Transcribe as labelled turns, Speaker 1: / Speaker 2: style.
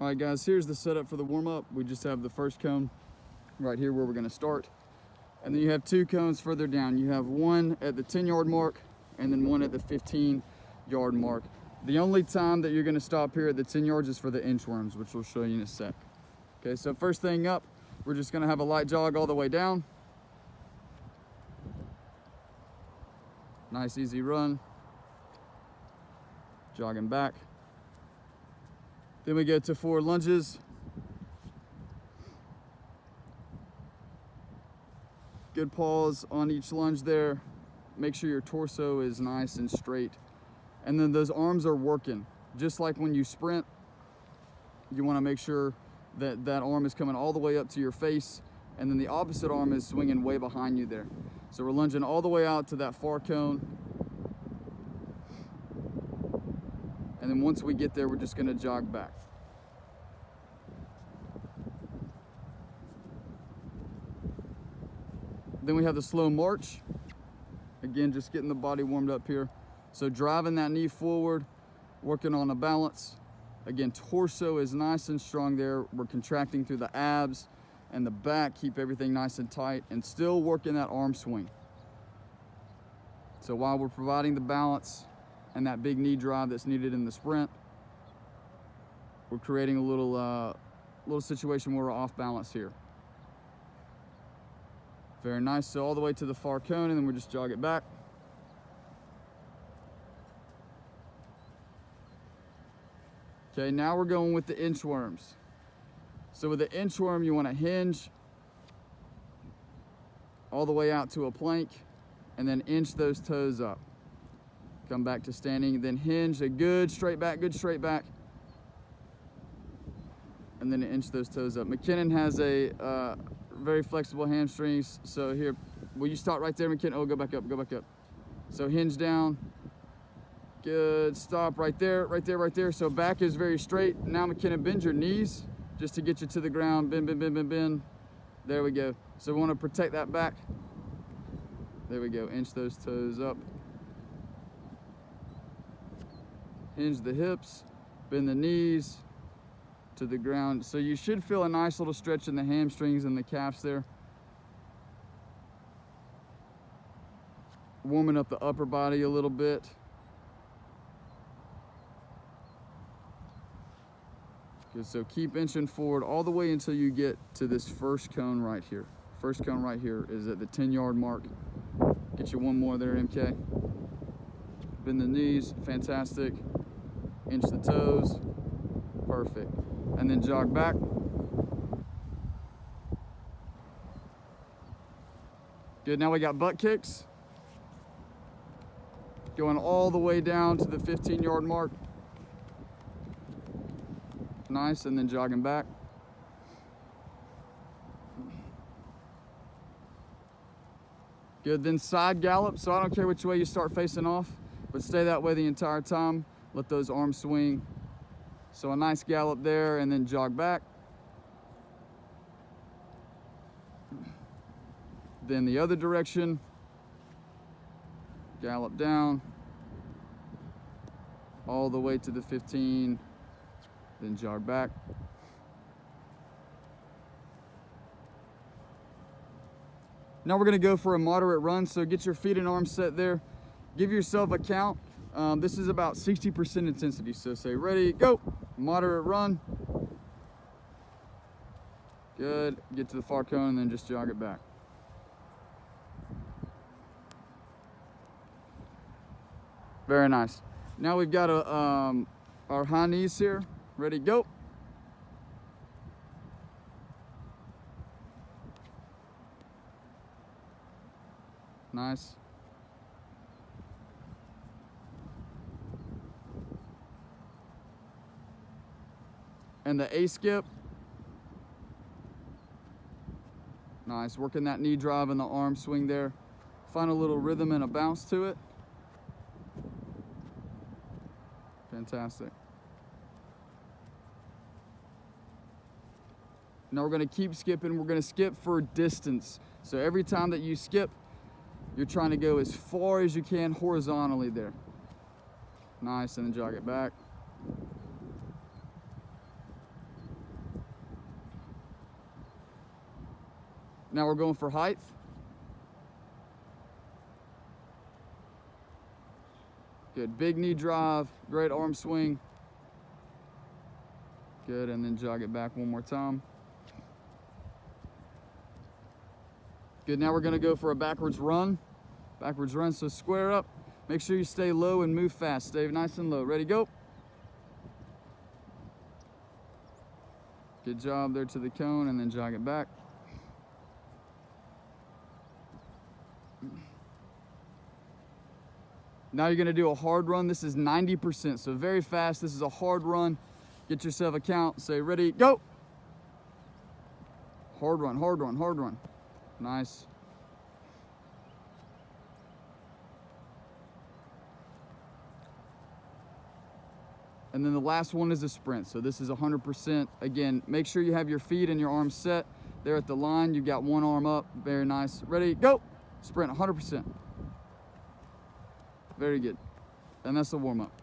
Speaker 1: All right, guys, here's the setup for the warm-up. We just have the first cone right here where we're gonna start. And then you have two cones further down. You have one at the 10-yard mark and then one at the 15-yard mark. The only time that you're gonna stop here at the 10 yards is for the inchworms, which we'll show you in a sec. Okay, so first thing up, we're just gonna have a light jog all the way down. Nice, easy run. Jogging back. Then we go to 4 lunges. Good pause on each lunge there. Make sure your torso is nice and straight. And then those arms are working. Just like when you sprint, you wanna make sure that that arm is coming all the way up to your face, and then the opposite arm is swinging way behind you there. So we're lunging all the way out to that far cone. And then once we get there, we're just gonna jog back. Then we have the slow march. Again, just getting the body warmed up here. So driving that knee forward, working on a balance. Again, torso is nice and strong there. We're contracting through the abs and the back, keep everything nice and tight, and still working that arm swing. So while we're providing the balance and that big knee drive that's needed in the sprint, we're creating a little situation where we're off balance here. Very nice. So all the way to the far cone, and then we just jog it back. Okay, now we're going with the inchworms. So with the inchworm, you want to hinge all the way out to a plank, and then inch those toes up. Come back to standing, then hinge a good straight back, and then inch those toes up. McKinnon has a very flexible hamstrings. So here, will you start right there, McKinnon? Oh, go back up. So hinge down. Good, stop right there. So back is very straight. Now McKinnon, bend your knees just to get you to the ground. Bend. There we go. So we want to protect that back. There we go, inch those toes up. Hinge the hips, bend the knees to the ground. So you should feel a nice little stretch in the hamstrings and the calves there. Warming up the upper body a little bit. Good, so keep inching forward all the way until you get to this first cone right here. First cone right here is at the 10-yard mark. Get you one more there, MK. Bend the knees, fantastic. Inch the toes, perfect. And then jog back. Good, now we got butt kicks. Going all the way down to the 15-yard mark. Nice, and then jogging back. Good, then side gallop. So I don't care which way you start facing off, but stay that way the entire time. Let those arms swing. So a nice gallop there, and then jog back. Then the other direction. Gallop down. All the way to the 15. Then jog back. Now we're gonna go for a moderate run, so get your feet and arms set there. Give yourself a count. This is about 60% intensity, so say ready, go. Moderate run. Good, get to the far cone and then just jog it back. Very nice. Now we've got our high knees here. Ready, go. Nice. And the A skip. Nice, working that knee drive and the arm swing there. Find a little rhythm and a bounce to it. Fantastic. Now we're gonna keep skipping. We're gonna skip for distance. So every time that you skip, you're trying to go as far as you can horizontally there. Nice, and then jog it back. Now we're going for height. Good, big knee drive, great arm swing. Good, and then jog it back one more time. Good, now we're gonna go for a backwards run. Backwards run, so square up. Make sure you stay low and move fast. Stay nice and low. Ready, go. Good job there to the cone, and then jog it back. Now you're gonna do a hard run. This is 90%, so very fast. This is a hard run. Get yourself a count. Say, ready, go. Hard run, hard run, hard run. Nice. And then the last one is a sprint. So this is 100%. Again, make sure you have your feet and your arms set. There at the line, you've got one arm up. Very nice. Ready, go. Sprint, 100%. Very good. And that's the warm-up.